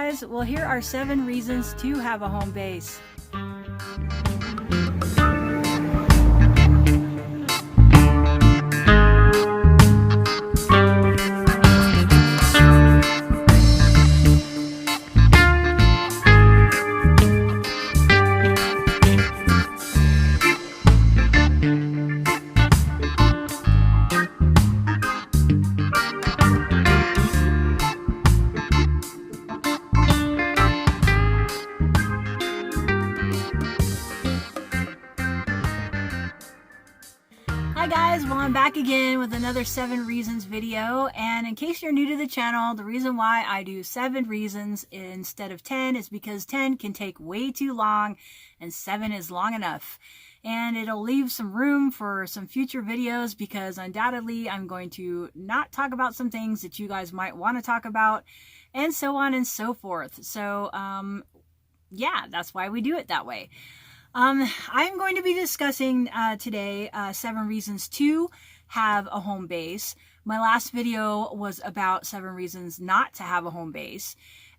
guys, well here are 7 reasons to have a home base. Hi guys, well I'm back again with another 7 reasons video, and in case you're new to the channel, the reason why I do 7 reasons instead of 10 is because 10 can take way too long and 7 is long enough. And it'll leave some room for some future videos because undoubtedly I'm going to not talk about some things that you guys might want to talk about, and so on and so forth. So yeah, that's why we do it that way. I'm going to be discussing today 7 reasons to have a home base. My last video was about 7 reasons not to have a home base.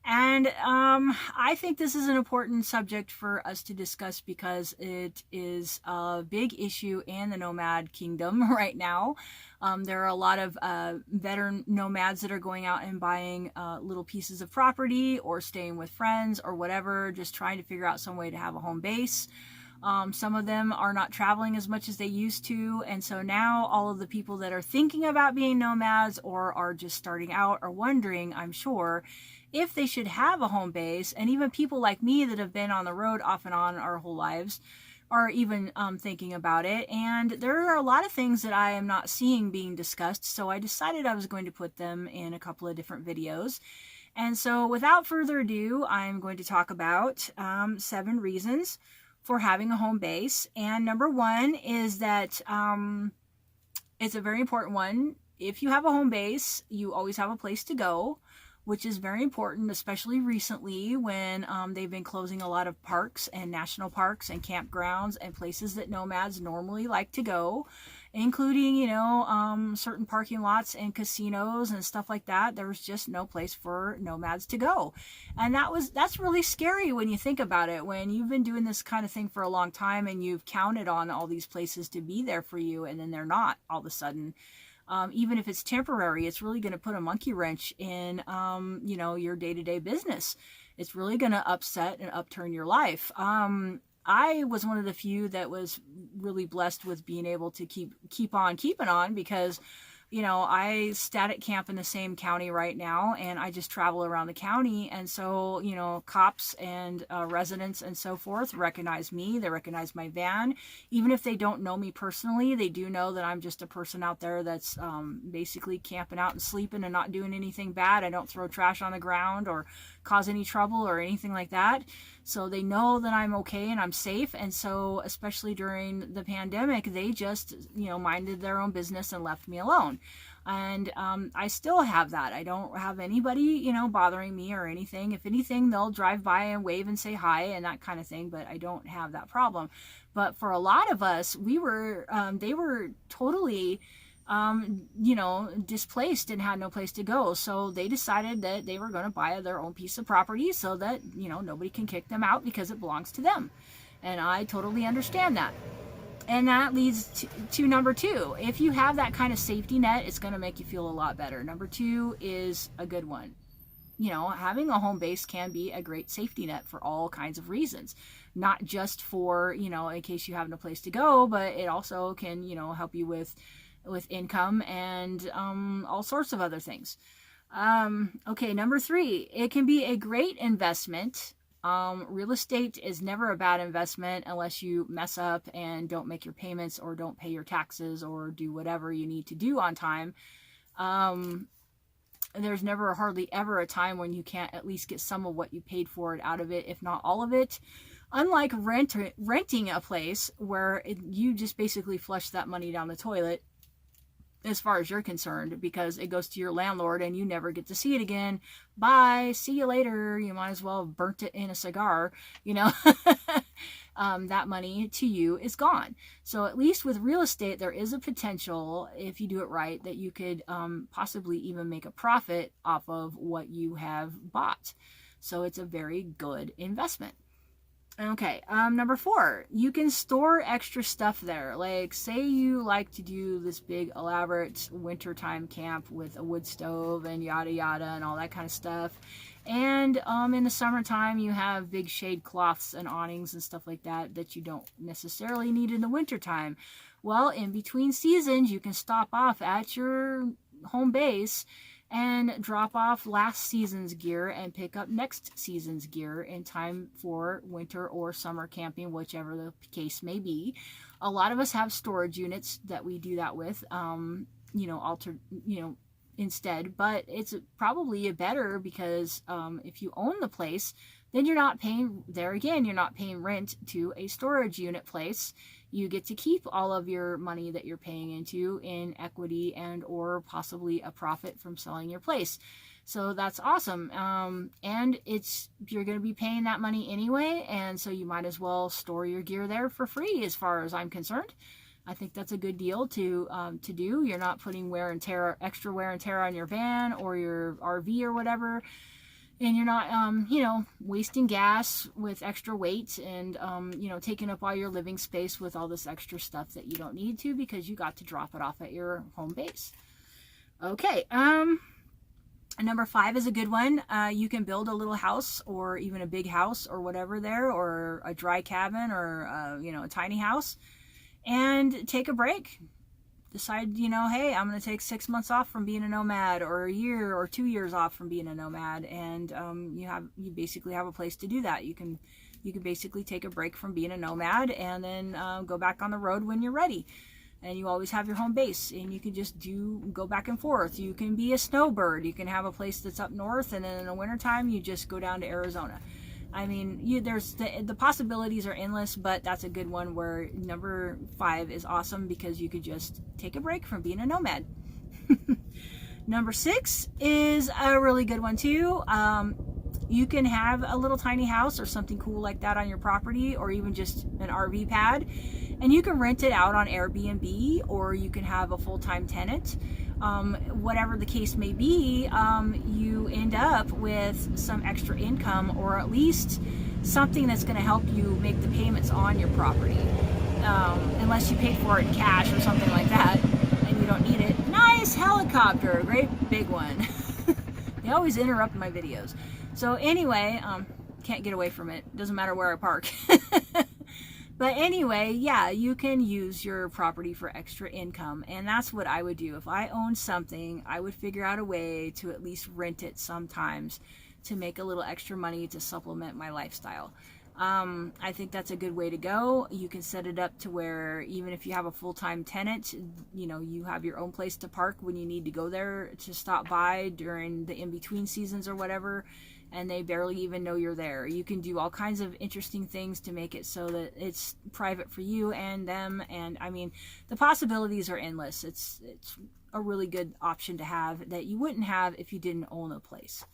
And I think this is an important subject for us to discuss because it is a big issue in the nomad kingdom right now. There are a lot of veteran nomads that are going out and buying little pieces of property or staying with friends or whatever, just trying to figure out some way to have a home base. Some of them are not traveling as much as they used to, and so now all of the people that are thinking about being nomads or are just starting out are wondering, I'm sure, if they should have a home base. And even people like me that have been on the road off and on our whole lives are even thinking about it. And there are a lot of things that I am not seeing being discussed, so I decided I was going to put them in a couple of different videos. And so without further ado, I'm going to talk about 7 reasons for having a home base. And number 1 is that it's a very important one. If you have a home base, you always have a place to go, which is very important, especially recently when they've been closing a lot of parks and national parks and campgrounds and places that nomads normally like to go, including, you know, certain parking lots and casinos and stuff like that. There was just no place for nomads to go. And that's really scary when you think about it. When you've been doing this kind of thing for a long time and you've counted on all these places to be there for you, and then they're not all of a sudden. Even if it's temporary, it's really going to put a monkey wrench in, you know, your day-to-day business. It's really going to upset and upturn your life. I was one of the few that was really blessed with being able to keep on keeping on because, you know, I static camp in the same county right now, and I just travel around the county. And so, you know, cops and residents and so forth recognize me. They recognize my van. Even if they don't know me personally, they do know that I'm just a person out there that's basically camping out and sleeping and not doing anything bad. I don't throw trash on the ground or cause any trouble or anything like that. So they know that I'm okay and I'm safe. And so, especially during the pandemic, they just, you know, minded their own business and left me alone. And I still have that. I don't have anybody, you know, bothering me or anything. If anything, they'll drive by and wave and say hi and that kind of thing, but I don't have that problem. But for a lot of us, they were totally you know, displaced and had no place to go. So they decided that they were going to buy their own piece of property so that, you know, nobody can kick them out because it belongs to them. And I totally understand that. And that leads to number 2. If you have that kind of safety net, it's going to make you feel a lot better. Number 2 is a good one. You know, having a home base can be a great safety net for all kinds of reasons. Not just for, you know, in case you have no place to go, but it also can, you know, help you with income and all sorts of other things. Okay, number 3, it can be a great investment. Real estate is never a bad investment unless you mess up and don't make your payments or don't pay your taxes or do whatever you need to do on time. There's never hardly ever a time when you can't at least get some of what you paid for it out of it, if not all of it. Unlike renting a place where you just basically flush that money down the toilet, as far as you're concerned, because it goes to your landlord and you never get to see it again. Bye, see you later. You might as well have burnt it in a cigar, you know. That money to you is gone. So at least with real estate, there is a potential, if you do it right, that you could possibly even make a profit off of what you have bought. So it's a very good investment. Okay, number 4, you can store extra stuff there. Like, say you like to do this big elaborate wintertime camp with a wood stove and yada yada and all that kind of stuff. And in the summertime, you have big shade cloths and awnings and stuff like that that you don't necessarily need in the wintertime. Well, in between seasons, you can stop off at your home base and drop off last season's gear and pick up next season's gear in time for winter or summer camping, whichever the case may be. A lot of us have storage units that we do that with, instead, but it's probably better because if you own the place, then you're not paying, there again, you're not paying rent to a storage unit place. You get to keep all of your money that you're paying into in equity and or possibly a profit from selling your place. So that's awesome. And you're going to be paying that money anyway, and so you might as well store your gear there for free as far as I'm concerned. I think that's a good deal to do. You're not putting extra wear and tear on your van or your RV or whatever. And you're not, wasting gas with extra weight and, taking up all your living space with all this extra stuff that you don't need to because you got to drop it off at your home base. Okay. Number 5 is a good one. You can build a little house or even a big house or whatever there, or a dry cabin or, a tiny house, and take a break. Decide, hey, I'm going to take 6 months off from being a nomad, or a year or 2 years off from being a nomad, and you basically have a place to do that. You can basically take a break from being a nomad and then go back on the road when you're ready. And you always have your home base, and you can just go back and forth. You can be a snowbird. You can have a place that's up north, and then in the wintertime you just go down to Arizona. I mean, there's the possibilities are endless, but that's a good one where number 5 is awesome because you could just take a break from being a nomad. Number 6 is a really good one too. You can have a little tiny house or something cool like that on your property, or even just an RV pad, and you can rent it out on Airbnb, or you can have a full-time tenant. Whatever the case may be, you end up with some extra income, or at least something that's going to help you make the payments on your property, unless you paid for it in cash or something like that and you don't need it. Nice helicopter, great big one. They always interrupt my videos. So anyway, can't get away from it. Doesn't matter where I park. But anyway, yeah, you can use your property for extra income, and that's what I would do. If I owned something, I would figure out a way to at least rent it sometimes to make a little extra money to supplement my lifestyle. I think that's a good way to go. You can set it up to where even if you have a full-time tenant, you have your own place to park when you need to go there to stop by during the in-between seasons or whatever, and they barely even know you're there. You can do all kinds of interesting things to make it so that it's private for you and them, and I mean, the possibilities are endless. It's a really good option to have that you wouldn't have if you didn't own a place.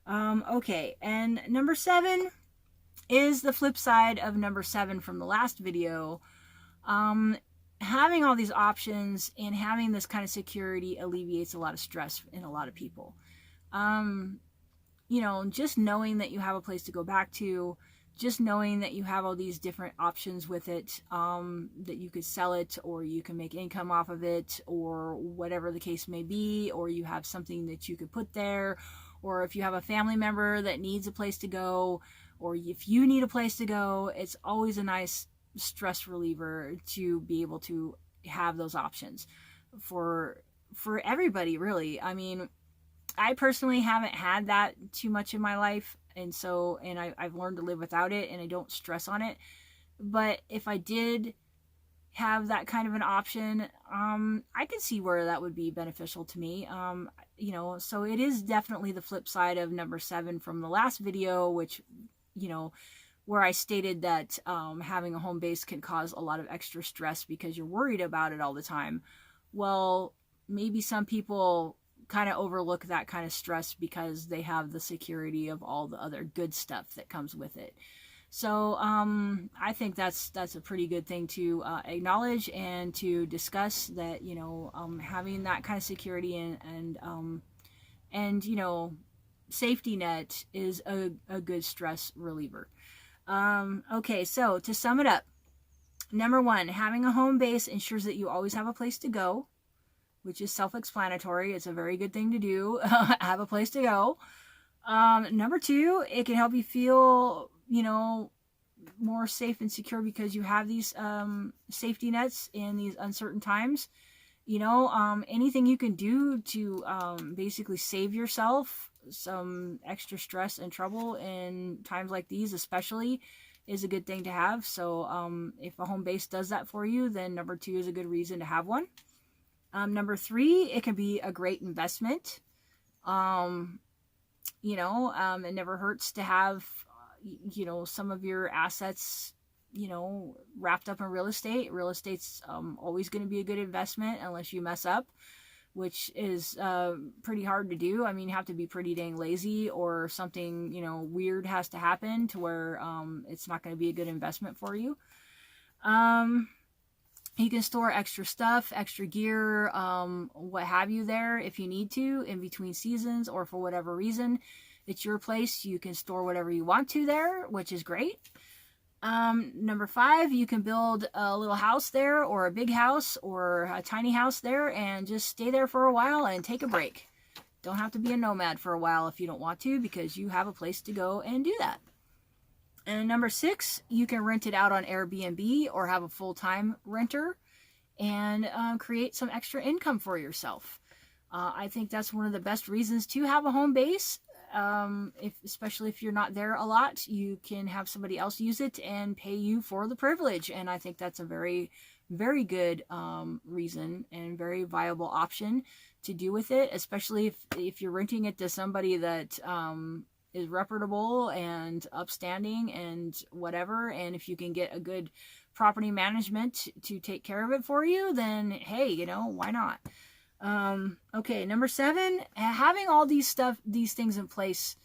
Okay, and number 7 is the flip side of number 7 from the last video. Having all these options and having this kind of security alleviates a lot of stress in a lot of people. Just knowing that you have a place to go back to, just knowing that you have all these different options with it, that you could sell it, or you can make income off of it, or whatever the case may be, or you have something that you could put there, or if you have a family member that needs a place to go, or if you need a place to go, it's always a nice stress reliever to be able to have those options for everybody, really. I mean, I personally haven't had that too much in my life, and I've learned to live without it, and I don't stress on it. But if I did have that kind of an option, I could see where that would be beneficial to me. So it is definitely the flip side of number 7 from the last video, which, where I stated that having a home base can cause a lot of extra stress because you're worried about it all the time. Well, maybe some people kind of overlook that kind of stress because they have the security of all the other good stuff that comes with it. So I think that's a pretty good thing to acknowledge and to discuss, that having that kind of security and safety net is a good stress reliever. Okay, so to sum it up, number one, having a home base ensures that you always have a place to go, which is self-explanatory. It's a very good thing to do. Have a place to go. Number two, it can help you feel, more safe and secure because you have these safety nets in these uncertain times. Anything you can do to basically save yourself some extra stress and trouble in times like these especially is a good thing to have. So if a home base does that for you, then number two is a good reason to have one. Number three, it can be a great investment. It never hurts to have, some of your assets, wrapped up in real estate. Real estate's always going to be a good investment unless you mess up, which is pretty hard to do. I mean, you have to be pretty dang lazy or something, weird has to happen to where it's not going to be a good investment for you. You can store extra stuff, extra gear, what have you there if you need to in between seasons or for whatever reason. It's your place. You can store whatever you want to there, which is great. Number five, you can build a little house there or a big house or a tiny house there and just stay there for a while and take a break. Don't have to be a nomad for a while if you don't want to because you have a place to go and do that. And number six, you can rent it out on Airbnb or have a full-time renter and create some extra income for yourself. I think that's one of the best reasons to have a home base. Especially if you're not there a lot, you can have somebody else use it and pay you for the privilege. And I think that's a very, very good reason and very viable option to do with it, especially if you're renting it to somebody that is reputable and upstanding and whatever. And if you can get a good property management to take care of it for you, then hey, why not? Okay, number seven, having all these things in place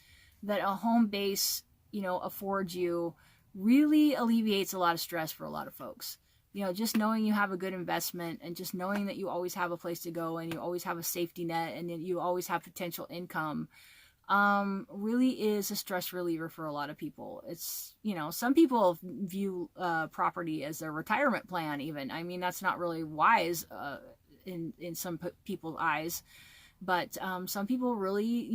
that a home base, affords you really alleviates a lot of stress for a lot of folks. Just knowing you have a good investment and just knowing that you always have a place to go and you always have a safety net and you always have potential income, really is a stress reliever for a lot of people. It's, some people view property as their retirement plan even. I mean, that's not really wise in some people's eyes, but some people really,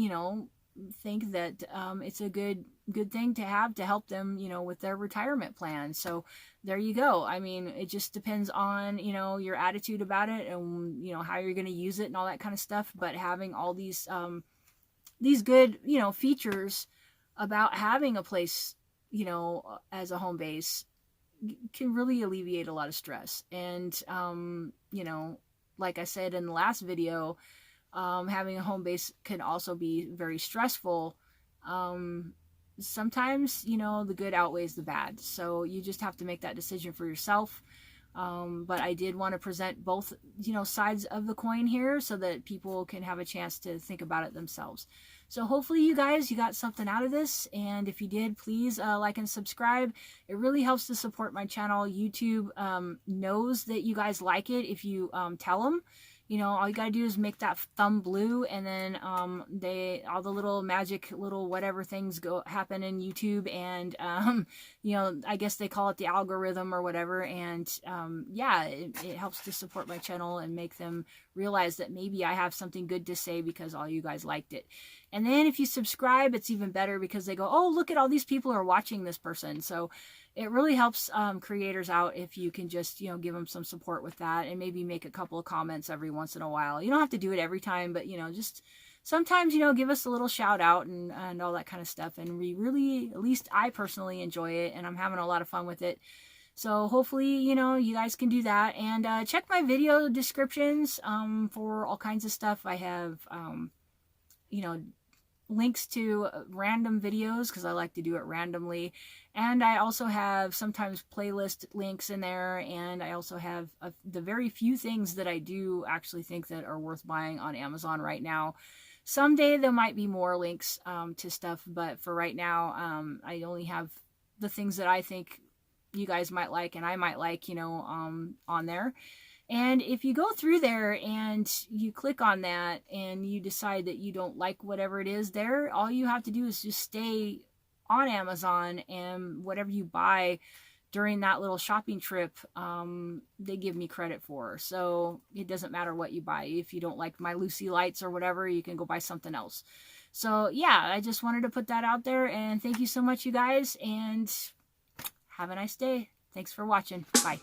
think that it's a good thing to have to help them, with their retirement plan. So there you go. I mean, it just depends on, your attitude about it and, how you're going to use it and all that kind of stuff. But having all these good, features about having a place, as a home base can really alleviate a lot of stress. And, like I said in the last video, having a home base can also be very stressful. Sometimes, the good outweighs the bad. So you just have to make that decision for yourself. But I did want to present both, sides of the coin here so that people can have a chance to think about it themselves. So hopefully you got something out of this. And if you did, please like and subscribe. It really helps to support my channel. YouTube knows that you guys like it if you tell them. All you gotta do is make that thumb blue, and then all the little magic little whatever things happen in YouTube, and I guess they call it the algorithm or whatever, and yeah, it helps to support my channel and make them realize that maybe I have something good to say because all you guys liked it. And then if you subscribe, it's even better because they go, oh, look at all these people who are watching this person. So it really helps creators out if you can just, give them some support with that and maybe make a couple of comments every once in a while. You don't have to do it every time, but, just sometimes, give us a little shout out and all that kind of stuff. And we really, at least I personally enjoy it and I'm having a lot of fun with it. So hopefully, you guys can do that. And check my video descriptions for all kinds of stuff. I have, links to random videos because I like to do it randomly. And I also have sometimes playlist links in there. And I also have the very few things that I do actually think that are worth buying on Amazon right now. Someday there might be more links to stuff, but for right now, I only have the things that I think you guys might like and I might like, on there. And if you go through there and you click on that and you decide that you don't like whatever it is there, all you have to do is just stay on Amazon, and whatever you buy during that little shopping trip, they give me credit for. So it doesn't matter what you buy. If you don't like my Lucy lights or whatever, you can go buy something else. So yeah, I just wanted to put that out there, and thank you so much, you guys, and have a nice day. Thanks for watching. Bye.